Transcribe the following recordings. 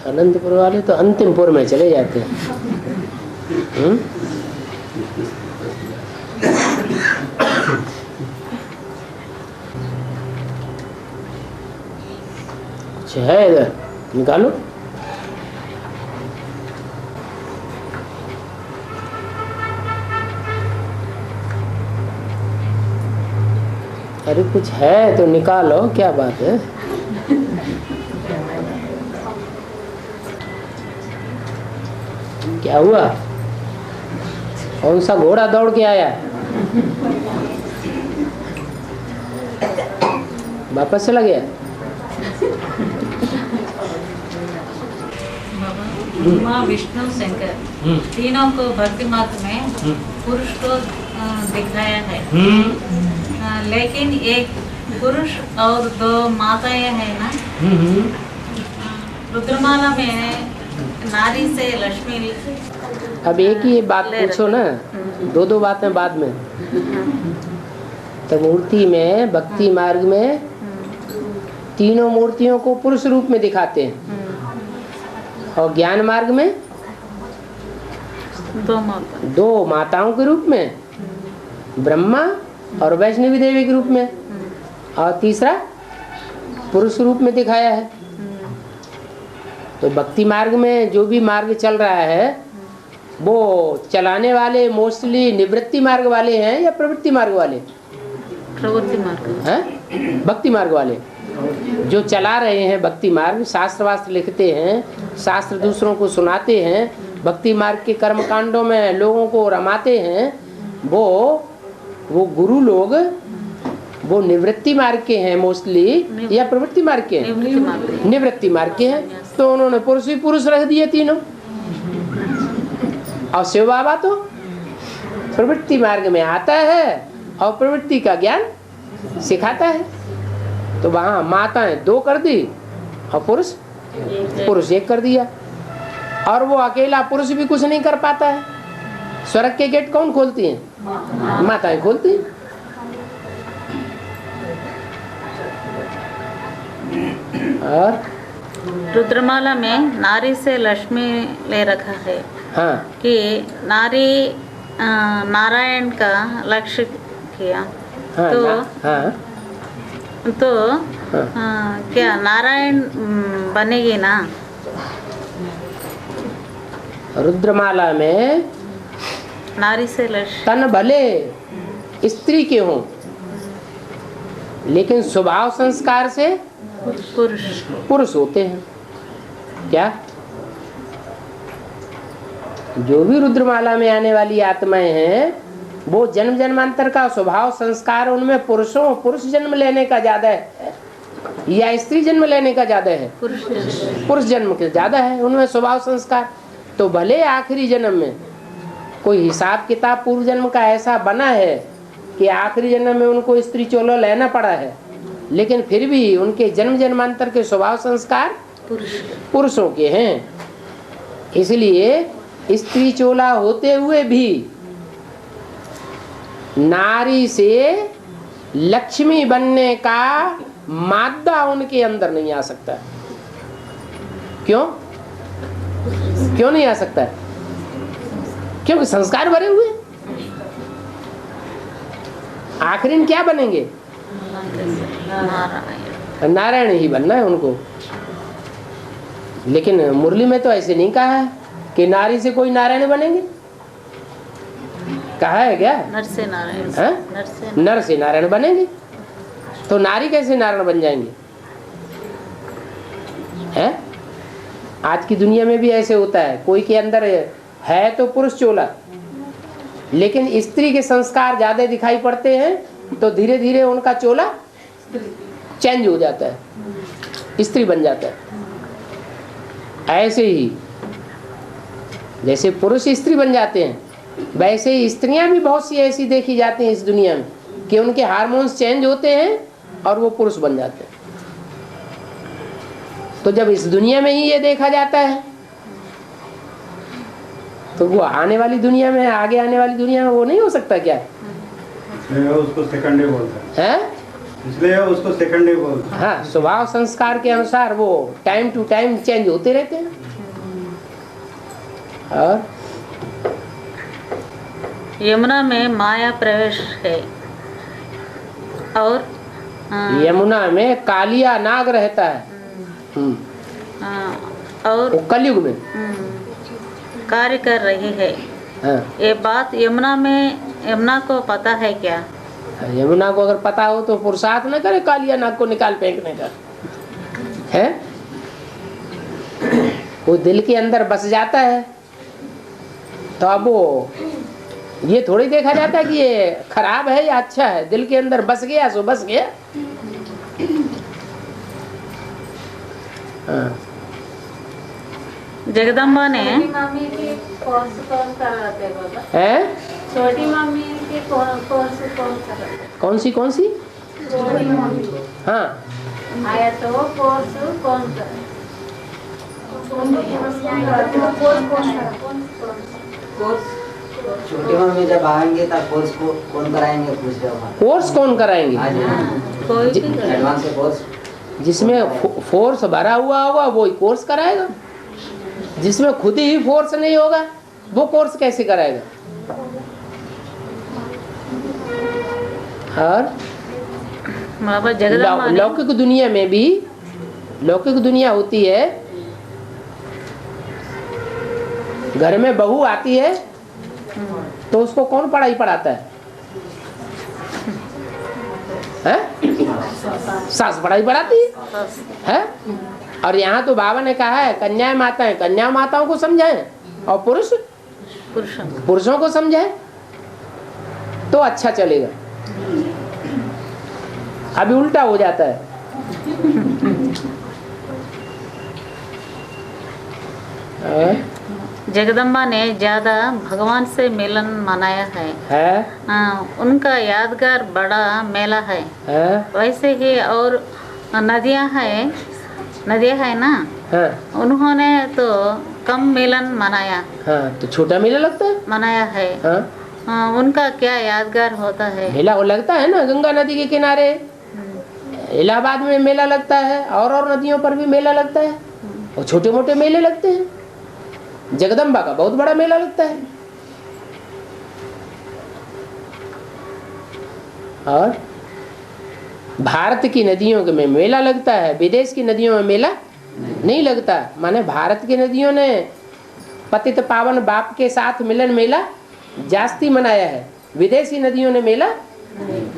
अनंतपुर वाले तो अंतिमपुर में चले जाते हैं। कुछ है इधर, निकालो। अरे कुछ है तो निकालो, क्या बात है। क्या हुआ? कौन सा घोड़ा दौड़ के आया? वापस चला गया? ब्रह्मा विष्णु शंकर तीनों को भक्ति मार्ग में पुरुष को दिखाया है। लेकिन एक पुरुष और दो माताएं हैं ना। रुद्रमाला में नारी से लक्ष्मी। अब एक ही बात पूछो ना, दो दो बातें बाद में। तो मूर्ति में, भक्ति मार्ग में तीनों मूर्तियों को पुरुष रूप में दिखाते हैं, और ज्ञान मार्ग में दो माताओं के रूप में, ब्रह्मा और वैष्णवी देवी के रूप में, और तीसरा पुरुष रूप में दिखाया है। तो भक्ति मार्ग में जो भी मार्ग चल रहा है वो चलाने वाले मोस्टली निवृत्ति मार्ग वाले हैं या प्रवृत्ति मार्ग वाले? प्रवृत्ति मार्ग हैं। भक्ति मार्ग वाले जो चला रहे हैं भक्ति मार्ग, शास्त्र वास्त्र लिखते हैं, शास्त्र दूसरों को सुनाते हैं, भक्ति मार्ग के कर्म कांडों में लोगों को रमाते हैं, वो गुरु लोग वो निवृत्ति मार्ग के हैं मोस्टली या प्रवृत्ति मार्ग के हैं? निवृत्ति मार्ग के हैं। तो उन्होंने पुरुष ही पुरुष रख दिए तीनों। और शिव बाबा तो प्रवृत्ति मार्ग में आता है और प्रवृत्ति का ज्ञान सिखाता है। तो वहां माताएं दो कर दी और पुरुष एक कर दिया। और वो अकेला पुरुष भी कुछ नहीं कर पाता है। स्वर्ग के गेट कौन खोलती हैं? माताएं खोलती हैं। और रुद्रमाला में नारी से लक्ष्मी ले रखा है। हाँ। कि नारी नारायण का लक्ष्य किया। हाँ, तो हाँ। तो क्या नारायण बनेगी ना? रुद्रमाला में नारी से लक्ष्य तन भले स्त्री के हों, लेकिन स्वभाव संस्कार से पुरुष होते हैं। क्या? जो भी रुद्रमाला में आने वाली आत्माएं हैं वो जन्म जन्मांतर का स्वभाव संस्कार उनमें पुरुष जन्म लेने का ज्यादा है या स्त्री जन्म लेने का ज्यादा है? पुरुष जन्म के ज्यादा है उनमें स्वभाव संस्कार। तो भले आखिरी जन्म में कोई हिसाब किताब पूर्व जन्म का ऐसा बना है कि आखिरी जन्म में उनको स्त्री चोला लेना पड़ा है, लेकिन फिर भी उनके जन्म जन्मांतर के स्वभाव संस्कार पुरुषों के हैं। इसलिए स्त्री चोला होते हुए भी नारी से लक्ष्मी बनने का मादा उनके अंदर नहीं आ सकता। क्यों नहीं आ सकता? क्योंकि संस्कार भरे हुए। आखिरी क्या बनेंगे? नारायण ही बनना है उनको। लेकिन मुरली में तो ऐसे नहीं कहा है कि नारी से कोई नारायण बनेंगे। कहा है क्या? नर से नारायण। नर से नारायण बनेंगे। तो नारी कैसे नारायण बन जाएंगे? हैं? आज की दुनिया में भी ऐसे होता है। कोई के अंदर है तो पुरुष चोला, लेकिन स्त्री के संस्कार ज्यादा दिखाई पड़ते हैं तो धीरे धीरे उनका चोला चेंज हो जाता है, स्त्री बन जाता है। ऐसे ही जैसे पुरुष स्त्री बन जाते हैं, वैसे ही स्त्रियां भी बहुत सी ऐसी देखी जाती हैं इस दुनिया में कि उनके हार्मोन्स चेंज होते हैं और वो पुरुष बन जाते हैं। तो जब इस दुनिया में ही ये देखा जाता है तो वो आने वाली दुनिया में, आगे आने वाली दुनिया में वो नहीं हो सकता क्या? उसको सेकंड डे बोलते हैं। इसलिए उसको सेकंड डे बोलते हैं। हाँ, स्वभाव संस्कार के अनुसार वो टाइम टू टाइम चेंज होते रहते हैं। और यमुना में माया प्रवेश है और यमुना में कालिया नाग रहता है। और वो कलयुग में कार्य कर रही है। हाँ। ये बात यमुना को पता है क्या? यमुना को अगर पता हो तो पुरुषार्थ न करे कालिया नाग को निकाल फेंकने का, है? वो दिल के अंदर बस जाता है तो अब वो ये थोड़ी देखा जाता है कि ये खराब है या अच्छा है। दिल के अंदर बस गया सो बस गया। हाँ। जगदम्बा ने मम्मी की कोर्स कौन कराते बाबा? है? छोटी मम्मी की कोर्स कौन कराते? कौन सी कौन सी? छोटी मम्मी। हाँ, आया तो कोर्स कौन कराते? छोटी मम्मी जब आएंगे तब कोर्स को कौन कराएंगे पूछ रहे हो? कोर्स कौन कराएंगे? कोई भी एडवांस से कोर्स जिसमें फोर्स भरा हुआ होगा वही कोर्स कराएगा। जिसमें खुद ही फोर्स नहीं होगा वो कोर्स कैसे कराएगा? और बाबा जगदम्बा ने लौकिक दुनिया में भी, लौकिक दुनिया होती है, घर में बहू आती है तो उसको कौन पढ़ाई पढ़ाता है? सास पढ़ाई पढ़ाती है? और यहाँ तो बाबा ने कहा है कन्या माताएं कन्या माताओं को समझाएं और पुरुषों को समझाएं तो अच्छा चलेगा। अभी उल्टा हो जाता है। जगदम्बा ने ज्यादा भगवान से मिलन मनाया है। उनका यादगार बड़ा मेला है। वैसे ही और नदियां है ना। उन्होंने तो कम मिलन मनाया। तो छोटा मेला लगता है मनाया है। उनका क्या यादगार होता है? मेला वो लगता है ना गंगा नदी के किनारे, इलाहाबाद में मेला लगता है और नदियों पर भी मेला लगता है और छोटे मोटे मेले लगते हैं। जगदम्बा का बहुत बड़ा मेला लगता है। और भारत की नदियों में मेला लगता है, विदेश की नदियों में मेला नहीं लगता। माने भारत की नदियों ने पतित पावन बाप के साथ मिलन मेला जास्ती मनाया है, विदेश की नदियों ने मेला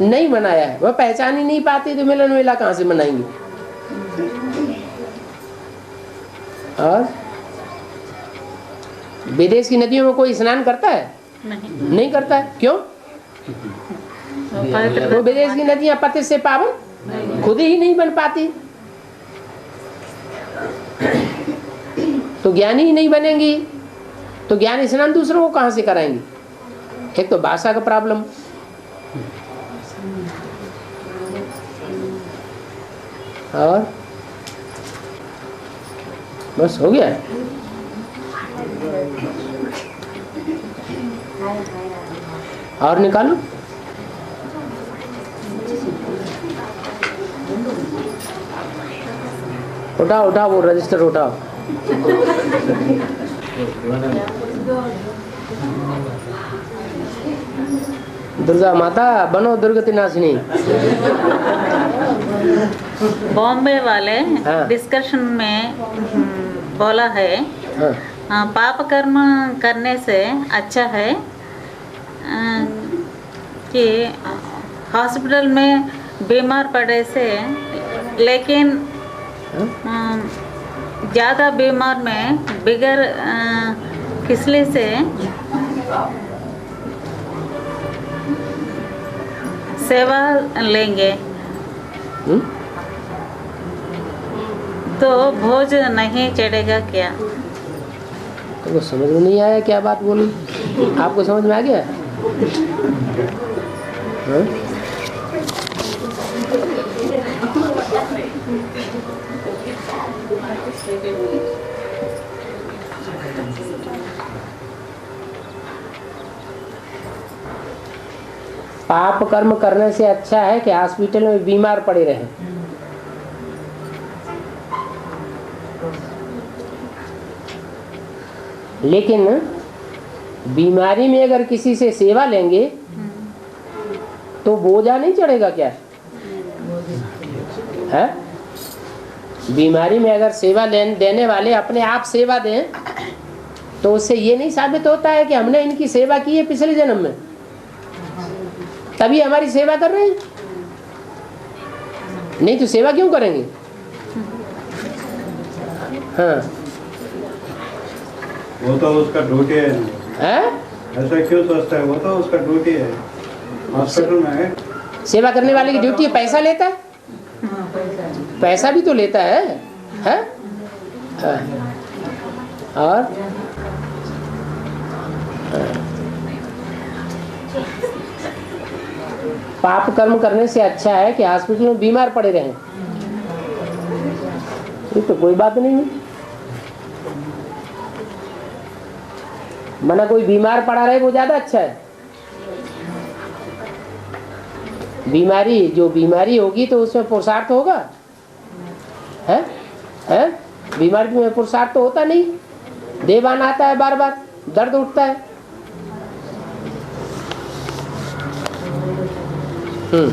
नहीं मनाया है। वह पहचान ही नहीं पाती तो मिलन मेला कहाँ से मनाएंगे? और विदेश की नदियों में कोई स्नान करता है? नहीं करता है। क्यों? वो विदेश की नदियां पति से पावन खुद ही नहीं बन पाती तो ज्ञानी ही नहीं बनेंगी तो ज्ञान स्नान दूसरों को कहां से कराएंगी? एक तो भाषा का प्रॉब्लम, और बस हो गया। और निकालो। उठाओ वो रजिस्टर उठाओ। दुर्गा माता बनो दुर्गति नाशिनी। बॉम्बे वाले डिस्कशन में बोला है पाप कर्म करने से अच्छा है कि हॉस्पिटल में बीमार पड़े से, लेकिन ज़्यादा बीमार में बिगर फिसले से सेवा लेंगे तो भोज नहीं चढ़ेगा क्या? तो समझ में नहीं आया क्या बात बोली? आपको समझ में आ गया? पाप कर्म करने से अच्छा है कि हॉस्पिटल में बीमार पड़े रहें। लेकिन बीमारी में अगर किसी से सेवा लेंगे तो बोझा नहीं चढ़ेगा क्या है? बीमारी में अगर सेवा देने वाले अपने आप सेवा दें तो उससे ये नहीं साबित होता है कि हमने इनकी सेवा की है पिछले जन्म में, तभी हमारी सेवा कर रहे हैं। नहीं तो सेवा क्यों करेंगे? हाँ, वो तो उसका ड्यूटी है। ऐसा क्यों सोचता है? वो तो उसका ड्यूटी है। हॉस्पिटल में है, सेवा करने वाले की ड्यूटी है। पैसा लेता है, पैसा भी तो लेता है? हाँ। और पाप कर्म करने से अच्छा है कि हॉस्पिटल में बीमार पड़े रहें। ये तो कोई बात नहीं है। मना कोई बीमार पड़ा रहे वो ज्यादा अच्छा है। बीमारी, जो बीमारी होगी तो उसमें पुरुषार्थ होगा, है? बीमारी में पुरुषार्थ तो होता नहीं, देवान आता है, बार बार दर्द उठता है। हाँ।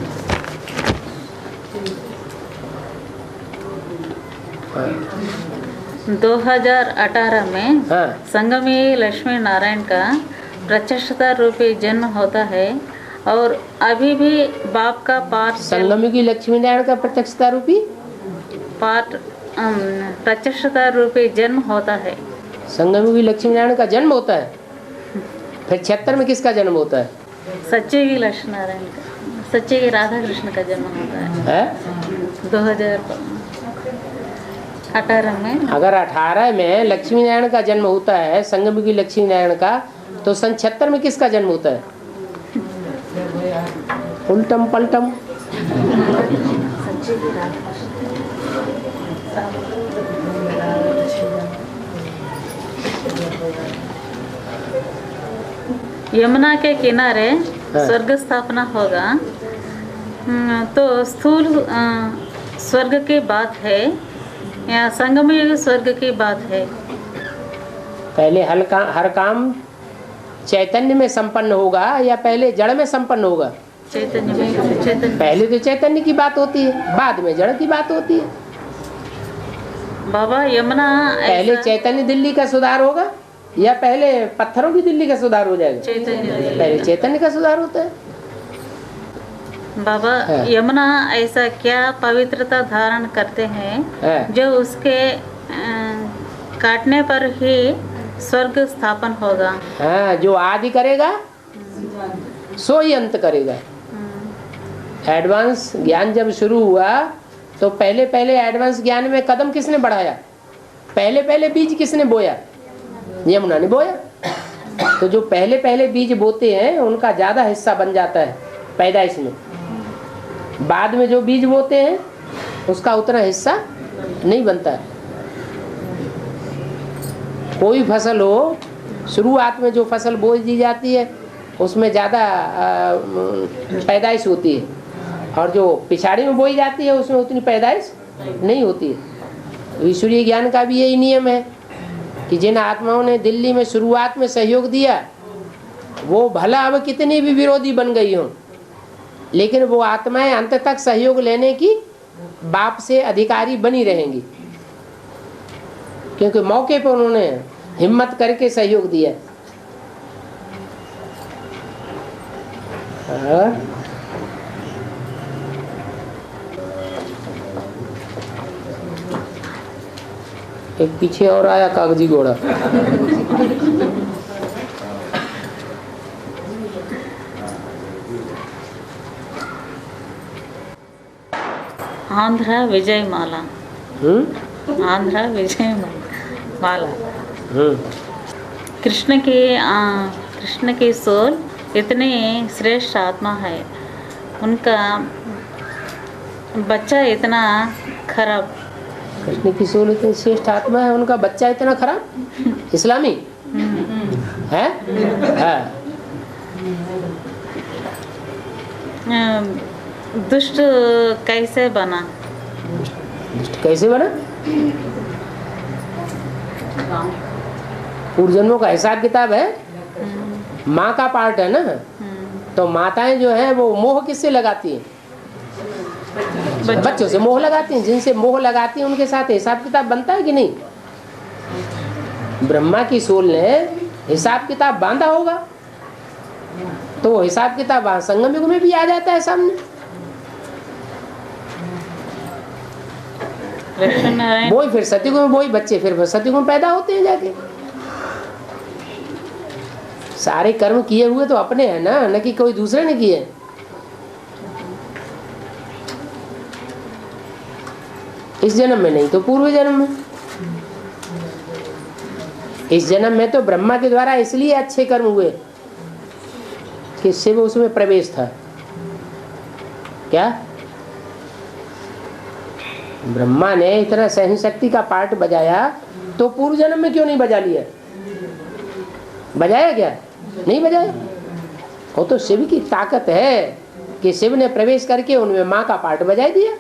2018 में संगमी लक्ष्मी नारायण का प्रत्यक्षता रूपी जन्म होता है और अभी भी बाप का पाठ। संगमी की लक्ष्मी नारायण का प्रत्यक्षता रूपी पाठ प्रत्यक्षता रूपी जन्म होता है। संगमी की लक्ष्मी नारायण का जन्म होता है। फिर 76 में किसका जन्म होता है? सच्चे की लक्ष्मी नारायण का, सच्चे की राधा कृष्ण का जन्म होता है 2018 में। अगर 18 में लक्ष्मी नारायण का जन्म होता है, संगम की लक्ष्मी नारायण का, तो सन 76 में किसका जन्म होता है? उल्टम पलटम। यमुना के किनारे स्वर्ग स्थापना होगा तो स्थूल स्वर्ग की बात है या संगम स्वर्ग की बात है? पहले हर काम चैतन्य में संपन्न होगा या पहले जड़ में संपन्न होगा? चैतन्य में। चैतन्य पहले तो चैतन्य की बात होती है, बाद में जड़ की बात होती है। बाबा यमुना पहले चैतन्य दिल्ली का सुधार होगा या पहले पत्थरों की दिल्ली का सुधार हो जाएगा? चैतन्य। पहले चैतन्य का सुधार होता है। बाबा यमुना ऐसा क्या पवित्रता धारण करते हैं जो उसके काटने पर ही स्वर्ग स्थापन होगा? हाँ, जो आदि करेगा सो ही अंत करेगा। एडवांस ज्ञान जब शुरू हुआ तो पहले पहले एडवांस ज्ञान में कदम किसने बढ़ाया? पहले पहले बीज किसने बोया? यमुना ने बोया। तो जो पहले पहले बीज बोते हैं उनका ज्यादा हिस्सा बन जाता है पैदाइश में। बाद में जो बीज बोते हैं उसका उतना हिस्सा नहीं बनता है। कोई फसल हो, शुरुआत में जो फसल बोई दी जाती है उसमें ज़्यादा पैदाइश होती है और जो पिछाड़ी में बोई जाती है उसमें उतनी पैदाइश नहीं होती है। ईश्वरीय ज्ञान का भी यही नियम है कि जिन आत्माओं ने दिल्ली में शुरुआत में सहयोग दिया वो भला अब कितनी भी विरोधी बन गई हों, लेकिन वो आत्माएं अंत तक सहयोग लेने की बाप से अधिकारी बनी रहेंगी, क्योंकि मौके पर उन्होंने हिम्मत करके सहयोग दिया। एक पीछे और आया कागजी घोड़ा। आंध्रा विजय माला। आंध्रा विजय माला। कृष्ण की सोल इतनी श्रेष्ठ आत्मा है, उनका बच्चा इतना खराब। कृष्ण की सोल इतनी श्रेष्ठ आत्मा है, उनका बच्चा इतना खराब? इस्लामी है? दुष्ट कैसे बना? कैसे बना? पूर्व जन्मों का हिसाब किताब है, माँ का पार्ट है ना। तो माताएं जो है वो मोह किससे लगाती हैं? बच्चों से मोह लगाती हैं। जिनसे मोह लगाती हैं उनके साथ हिसाब किताब बनता है कि नहीं? ब्रह्मा की सोल ने हिसाब किताब बांधा होगा, तो वो हिसाब किताब संगम युग में भी आ जाता है सामने। वही फिर सतयुग में वही बच्चे फिर सतयुग में पैदा होते हैं जाके। सारे कर्म किए हुए तो अपने हैं ना, न कि कोई दूसरे ने किए। इस जन्म में नहीं तो पूर्व जन्म में। इस जन्म में तो ब्रह्मा के द्वारा इसलिए अच्छे कर्म हुए कि शिव उसमें प्रवेश था। क्या ब्रह्मा ने इतना सहन शक्ति का पार्ट बजाया, तो पूर्व जन्म में क्यों नहीं बजा लिया? बजाया क्या? नहीं बजाया। वो तो शिव की ताकत है कि शिव ने प्रवेश करके उनमें माँ का पार्ट बजा दिया।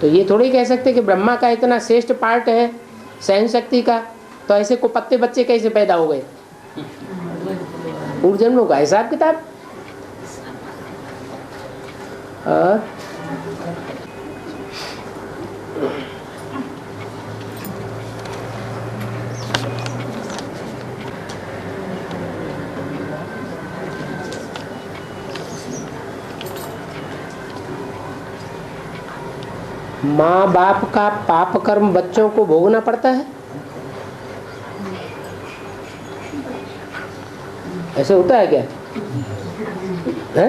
तो ये थोड़ी कह सकते कि ब्रह्मा का इतना श्रेष्ठ पार्ट है सहन शक्ति का, तो ऐसे को पत्ते बच्चे कैसे पैदा हो गए? पूर्व जन्मों का हिसाब किताब। माँ बाप का पाप कर्म बच्चों को भोगना पड़ता है, ऐसे होता है क्या? है?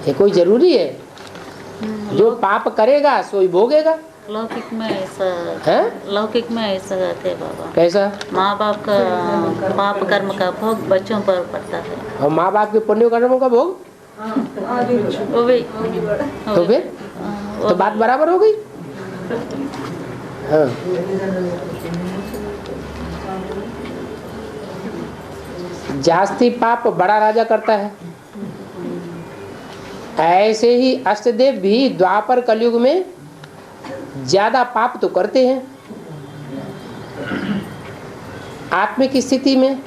ये कोई जरूरी है? जो पाप करेगा सोई भोगेगा। लौकिक में ऐसा है? लौकिक में ऐसा कहते हैं बाबा। कैसा? माँ बाप का पाप कर्म का भोग बच्चों पर पड़ता है, और माँ बाप के पुण्य कर्मों का भोग वो भी। तो फिर तो बात बराबर हो गई। हाँ। जास्ती पाप बड़ा राजा करता है, ऐसे ही अष्टदेव भी द्वापर कलयुग में ज्यादा पाप तो करते हैं। आत्मिक स्थिति में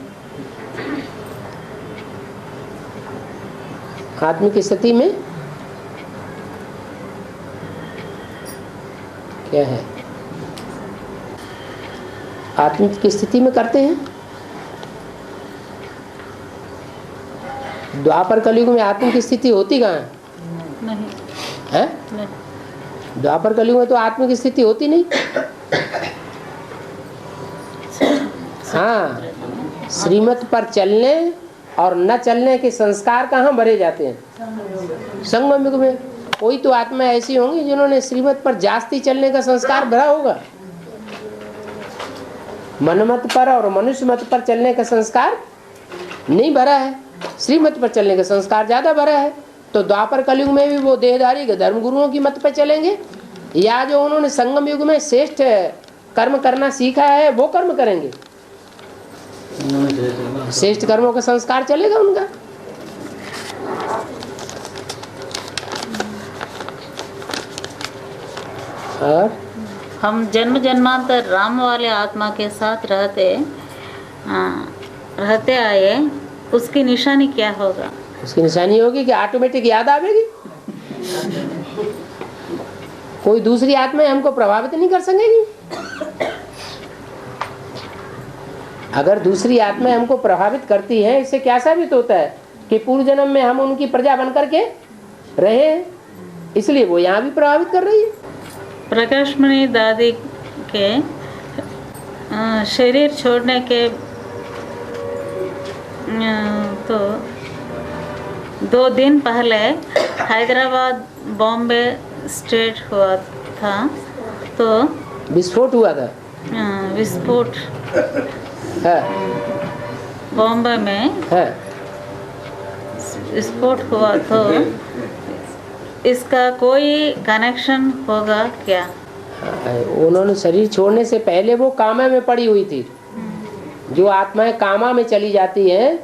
क्या है? आत्मिक स्थिति में करते हैं। द्वापर कलयुग में आत्मिक स्थिति होती कहाँ है? नहीं है? नहीं। द्वापर कलयुग में तो आत्मिक स्थिति होती नहीं। हाँ, श्रीमत पर चलने और न चलने के संस्कार कहाँ भरे जाते हैं? संगम युग में। कोई तो आत्मा ऐसी होंगी जिन्होंने श्रीमत पर जास्ती चलने का संस्कार भरा होगा। मनमत पर और मनुष्य मत पर चलने का संस्कार नहीं भरा है, श्रीमत पर चलने का संस्कार ज्यादा भरा है। तो द्वापर कलयुग में भी वो देहधारी धर्म गुरुओं की मत पर चलेंगे, या जो उन्होंने संगम युग में श्रेष्ठ कर्म करना सीखा है वो कर्म करेंगे। श्रेष्ठ कर्मों का संस्कार चलेगा उनका। और हम जन्म जन्मांतर राम वाले आत्मा के साथ रहते आए, उसकी निशानी क्या होगा? उसकी निशानी होगी कि ऑटोमेटिक याद आवेगी। कोई दूसरी आत्मा हमको प्रभावित नहीं कर सकेगी। अगर दूसरी आत्मा हमको प्रभावित करती है, इससे क्या साबित होता है कि पूर्व जन्म में हम उनकी प्रजा बन करके रहे हैं, इसलिए वो यहाँ भी प्रभावित कर रही है। प्रकाशमणि दादी के शरीर छोड़ने के तो 2 दिन पहले हैदराबाद बॉम्बे स्टेट हुआ था, तो विस्फोट हुआ था। विस्फोट है। बॉम्बे में है। विस्फोट हुआ, तो इसका कोई कनेक्शन होगा क्या? उन्होंने शरीर छोड़ने से पहले वो कामा में पड़ी हुई थी, जो आत्माएं कामा में चली जाती हैं,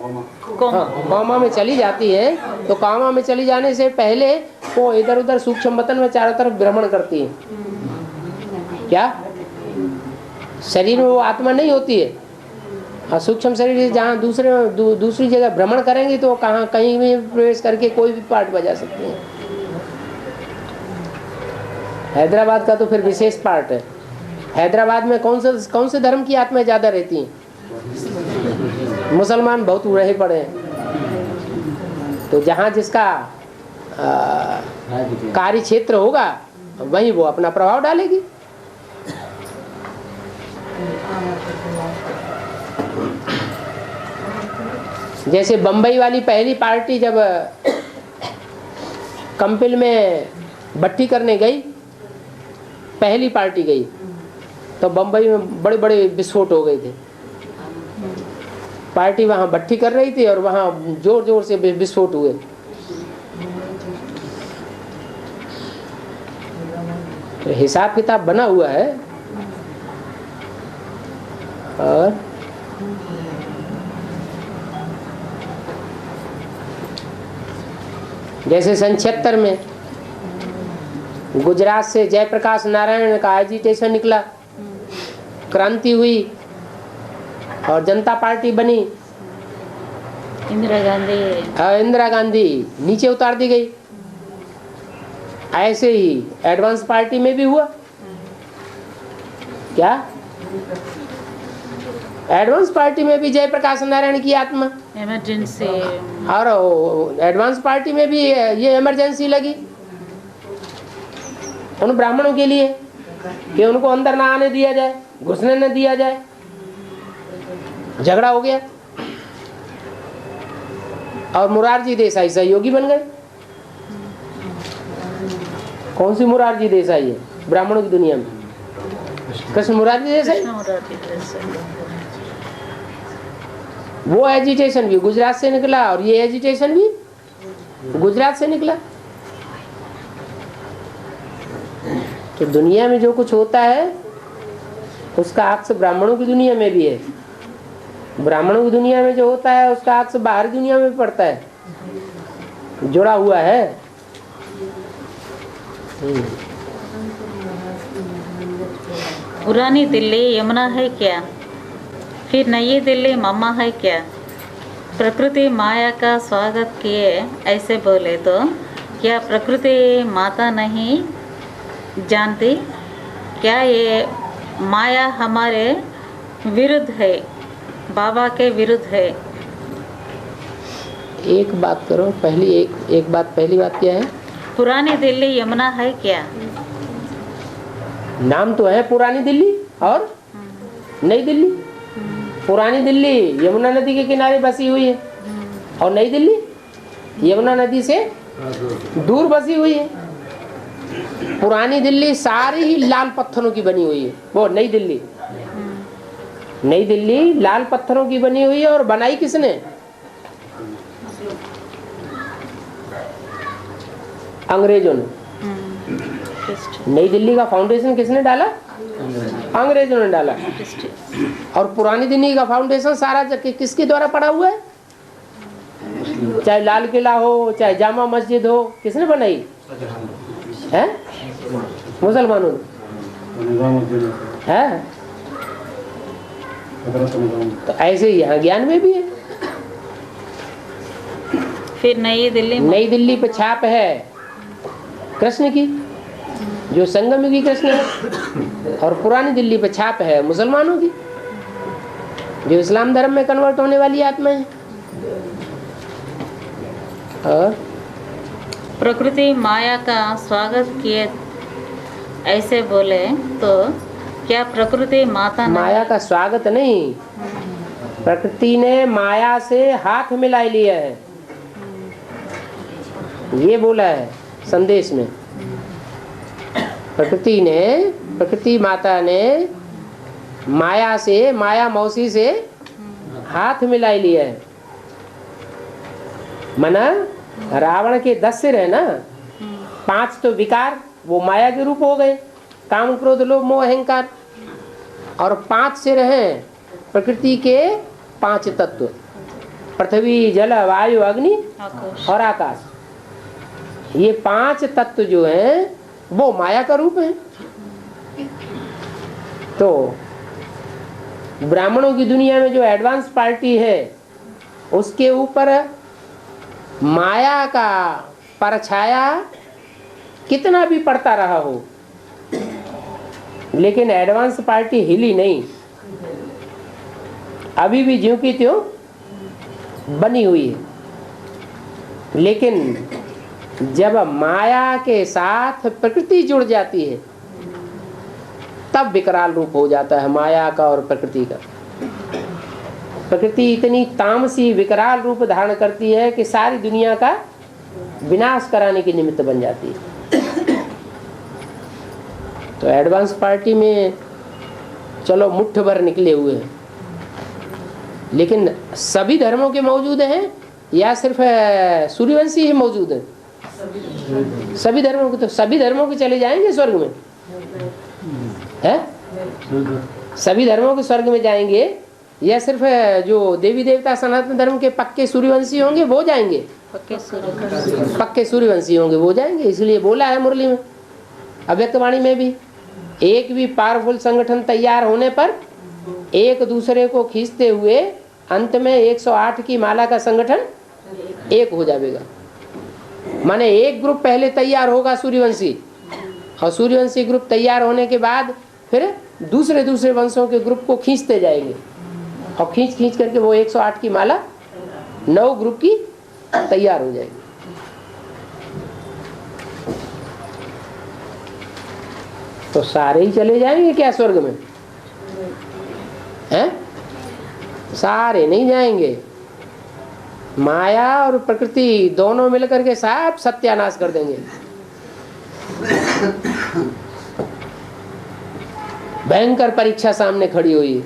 कामा में चली जाती हैं, तो कामा में चली जाने से पहले वो इधर उधर सूक्ष्म वतन में चारों तरफ भ्रमण करती है। क्या शरीर में वो आत्मा नहीं होती है? और सूक्ष्म शरीर जहाँ दूसरी जगह भ्रमण करेंगी तो कहाँ कहीं भी प्रवेश करके कोई भी पार्ट बजा सकते हैं। हैदराबाद का तो फिर विशेष पार्ट है। हैदराबाद में कौन से धर्म की आत्माएं ज्यादा रहती हैं? मुसलमान बहुत रहे पड़े हैं। तो जहाँ जिसका कार्य क्षेत्र होगा वहीं वो अपना प्रभाव डालेगी। जैसे बम्बई वाली पहली पार्टी जब कंपिल में भट्टी करने गई, पहली पार्टी गई, तो बम्बई में बड़े बड़े विस्फोट हो गए थे। पार्टी वहाँ भट्टी कर रही थी और वहाँ जोर जोर से विस्फोट हुए। तो हिसाब किताब बना हुआ है। और जैसे सन 76 में गुजरात से जयप्रकाश नारायण का एजिटेशन निकला, क्रांति हुई और जनता पार्टी बनी। इंदिरा गांधी नीचे उतार दी गई। ऐसे ही एडवांस पार्टी में भी हुआ। क्या एडवांस पार्टी में भी जयप्रकाश नारायण की आत्मा इमरजेंसी, और एडवांस पार्टी में भी ये इमरजेंसी लगी उन ब्राह्मणों के लिए कि उनको अंदर ना आने दिया जाए, घुसने न दिया जाए। झगड़ा हो गया और मुरारजी देसाई सहयोगी बन गए। कौन सी मुरारजी देसाई है ब्राह्मणों की दुनिया में? कृष्ण मुरारजी देसाई। वो एजिटेशन भी गुजरात से निकला और ये एजिटेशन भी गुजरात से निकला। तो दुनिया में जो कुछ होता है उसका अक्स ब्राह्मणों की दुनिया में भी है। ब्राह्मणों की दुनिया में जो होता है उसका अक्स बाहरी दुनिया में भी पड़ता है, जुड़ा हुआ है। पुरानी दिल्ली यमुना है क्या? फिर नई दिल्ली मम्मा है क्या? प्रकृति माया का स्वागत किए ऐसे बोले तो क्या प्रकृति माता नहीं जानती? क्या ये माया हमारे विरुद्ध है, बाबा के विरुद्ध है? एक बात करो, पहली बात क्या है? पुरानी दिल्ली यमुना है क्या? नाम तो है पुरानी दिल्ली और नई दिल्ली। पुरानी दिल्ली यमुना नदी के किनारे बसी हुई है और नई दिल्ली यमुना नदी से दूर बसी हुई है। पुरानी दिल्ली सारी ही लाल पत्थरों की बनी हुई है, वो नई दिल्ली। नई दिल्ली लाल पत्थरों की बनी हुई है और बनाई किसने? अंग्रेजों ने। नई दिल्ली का फाउंडेशन किसने डाला? अंग्रेजों ने डाला। और पुरानी दिल्ली का फाउंडेशन सारा किसके द्वारा पड़ा हुआ है? चाहे लाल किला हो, चाहे जामा मस्जिद हो, किसने बनाई है? मुसलमानों ने। है तो ऐसे ही यहाँ ज्ञान में भी है। फिर नई दिल्ली पे छाप है कृष्ण की, जो संगमयुगी कृष्ण है, और पुरानी दिल्ली पे छाप है मुसलमानों की, जो इस्लाम धर्म में कन्वर्ट होने वाली आत्मा है। और प्रकृति माया का स्वागत किए ऐसे बोले तो क्या प्रकृति माया का स्वागत नहीं, प्रकृति ने माया से हाथ मिला लिया है, ये बोला है संदेश में। प्रकृति माता ने माया मौसी से हाथ मिला लिया है। मना रावण के 10 सिर है ना, 5 तो विकार वो माया के रूप हो गए, काम क्रोध लोभ मोह अहंकार, और 5 सिर हैं प्रकृति के 5 तत्व, पृथ्वी, जल, वायु, अग्नि और आकाश। ये 5 तत्व जो हैं वो माया का रूप है। तो ब्राह्मणों की दुनिया में जो एडवांस पार्टी है उसके ऊपर माया का परछाया कितना भी पड़ता रहा हो, लेकिन एडवांस पार्टी हिली नहीं, अभी भी ज्यों की त्यों बनी हुई है। लेकिन जब माया के साथ प्रकृति जुड़ जाती है तब विकराल रूप हो जाता है माया का और प्रकृति का। प्रकृति इतनी तामसी विकराल रूप धारण करती है कि सारी दुनिया का विनाश कराने की निमित्त बन जाती है। तो एडवांस पार्टी में चलो मुट्ठ भर निकले हुए हैं, लेकिन सभी धर्मों के मौजूद हैं या सिर्फ सूर्यवंशी ही मौजूद हैं? सभी धर्मों के। तो सभी धर्मों के चले जाएंगे स्वर्ग में, है? सभी धर्मों के स्वर्ग में जाएंगे या सिर्फ जो देवी देवता सनातन धर्म के पक्के सूर्यवंशी होंगे वो जाएंगे? पक्के सूर्यवंशी होंगे वो जाएंगे। इसलिए बोला है मुरली में, अव्यक्तवाणी में भी, एक भी पावरफुल संगठन तैयार होने पर एक दूसरे को खींचते हुए अंत में 108 की माला का संगठन एक हो जाएगा। माने एक ग्रुप पहले तैयार होगा सूर्यवंशी, और सूर्यवंशी ग्रुप तैयार होने के बाद फिर दूसरे दूसरे वंशों के ग्रुप को खींचते जाएंगे, और खींच करके वो 108 की माला 9 ग्रुप की तैयार हो जाएगी। तो सारे ही चले जाएंगे क्या स्वर्ग में? हैं? सारे नहीं जाएंगे। माया और प्रकृति दोनों मिलकर के सब सत्यानाश कर देंगे। भयंकर परीक्षा सामने खड़ी हुई है।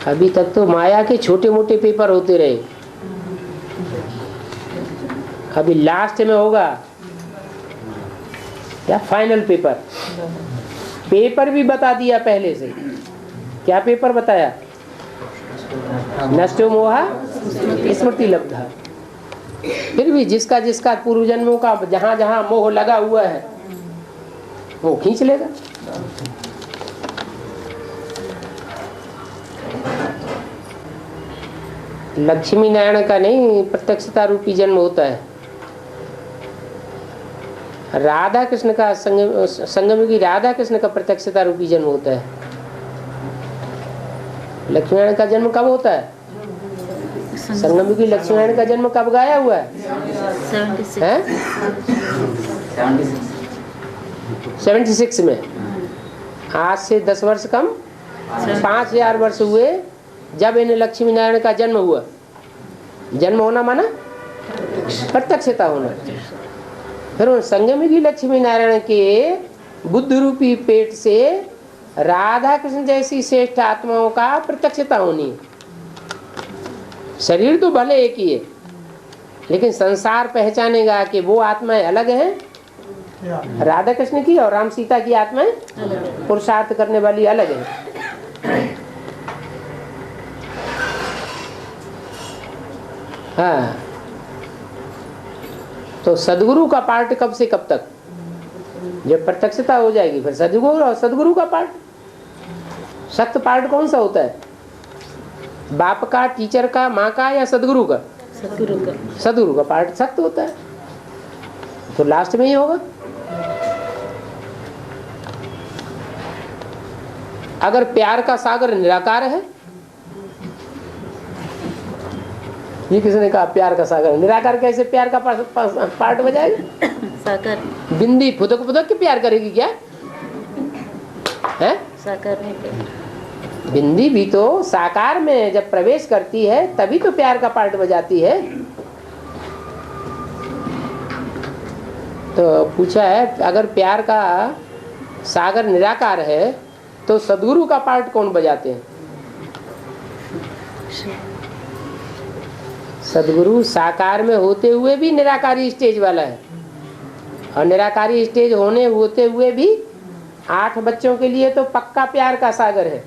अभी तक तो माया के छोटे मोटे पेपर होते रहे, अभी लास्ट में होगा क्या फाइनल पेपर। पेपर भी बता दिया पहले से। क्या पेपर बताया? नष्टो मोहा स्मृति लब्धा। फिर भी जिसका जिसका पूर्व जन्मों का जहां जहां मोह लगा हुआ है वो खींच लेगा। लक्ष्मी नारायण का नहीं प्रत्यक्षता रूपी जन्म होता है। राधा कृष्ण का संगम की राधा कृष्ण का प्रत्यक्षता रूपी जन्म होता है। लक्ष्मी नारायण का जन्म कब होता है? संगम की लक्ष्मी नारायण का जन्म कब गाया हुआ है? 76 में। आज से 10 वर्ष कम 5000 वर्ष हुए जब इन्हें लक्ष्मी नारायण का जन्म हुआ। जन्म होना माना प्रत्यक्षता होना। फिर उन संगमी लक्ष्मी नारायण के बुद्ध रूपी पेट से राधा कृष्ण जैसी श्रेष्ठ आत्माओं का प्रत्यक्षता होनी है। शरीर तो भले एक ही है, लेकिन संसार पहचानेगा कि वो आत्माएं अलग हैं, राधा कृष्ण की और राम सीता की आत्माएं पुरुषार्थ करने वाली अलग हैं। हाँ, तो सदगुरु का पार्ट कब से कब तक? जब प्रत्यक्षता हो जाएगी फिर सदगुरु। और सदगुरु का पार्ट, सख्त पार्ट कौन सा होता है? बाप का, टीचर का, माँ का या सदगुरु का? सदगुरु का पार्ट सख्त होता है। तो लास्ट में ही होगा। अगर प्यार का सागर निराकार है, ये किसने कहा प्यार का सागर निराकार? कैसे प्यार का पार्ट बजाएगा? सागर बिंदी फुदक फुदक के प्यार करेगी क्या है? साकार में बिंदी भी तो साकार में जब प्रवेश करती है तभी तो प्यार का पार्ट बजाती है। तो पूछा है अगर प्यार का सागर निराकार है तो सदगुरु का पार्ट कौन बजाते हैं? सदगुरु साकार में होते हुए भी निराकारी स्टेज वाला है, और निराकारी स्टेज होते हुए भी 8 बच्चों के लिए तो पक्का प्यार का सागर है,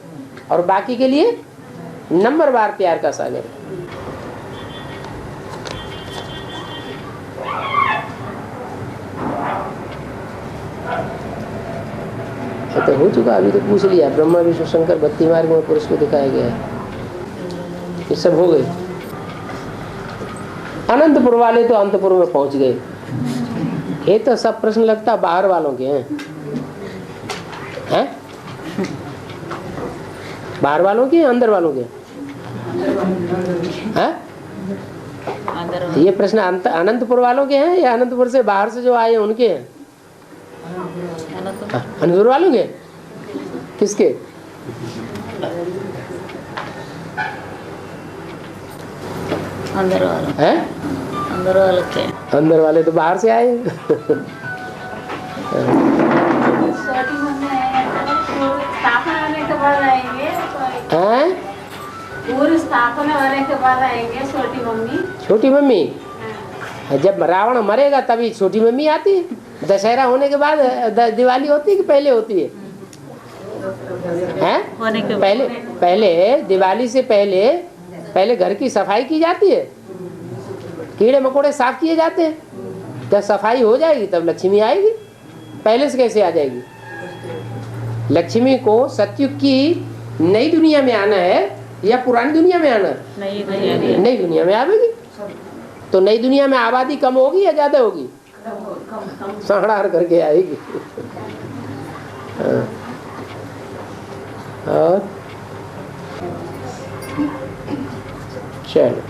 और बाकी के लिए नंबरवार प्यार का सागर है। तो हो चुका, अभी तो पूछ लिया। ब्रह्मा विष्णु शंकर भक्ति मार्ग में पुरुष को दिखाया गया है, ये सब हो गए। अनंतपुर वाले तो अंतपुर में पहुंच गए। ये तो सब प्रश्न लगता बाहर वालों के हैं, हैं? बाहर वालों के अंदर वालों के हैं? ये प्रश्न अनंतपुर वालों के हैं या अनंतपुर से बाहर से जो आए उनके हैं? अनंतपुर वालों के? किसके? अंदर वाले हैं? अंदर वाले के। अंदर वाले तो बाहर से आए। छोटी मम्मी स्थापना होने के बाद आएंगे, हैं? पूरी स्थापना होने के बाद आएंगे छोटी मम्मी। छोटी मम्मी जब रावण मरेगा तभी छोटी मम्मी आती है। दशहरा होने के बाद दिवाली होती है कि पहले होती है? हैं? होने के पहले दिवाली से पहले घर की सफाई की जाती है, कीड़े मकोड़े साफ किए जाते हैं। जब सफाई हो जाएगी तब लक्ष्मी आएगी। पहले से कैसे आ जाएगी? लक्ष्मी को सतयुग की नई दुनिया में आना है या पुरानी दुनिया में आना है? नई दुनिया में आवेगी। तो नई दुनिया में आबादी कम होगी या ज्यादा होगी? सड़ार करके आएगी। और चलो।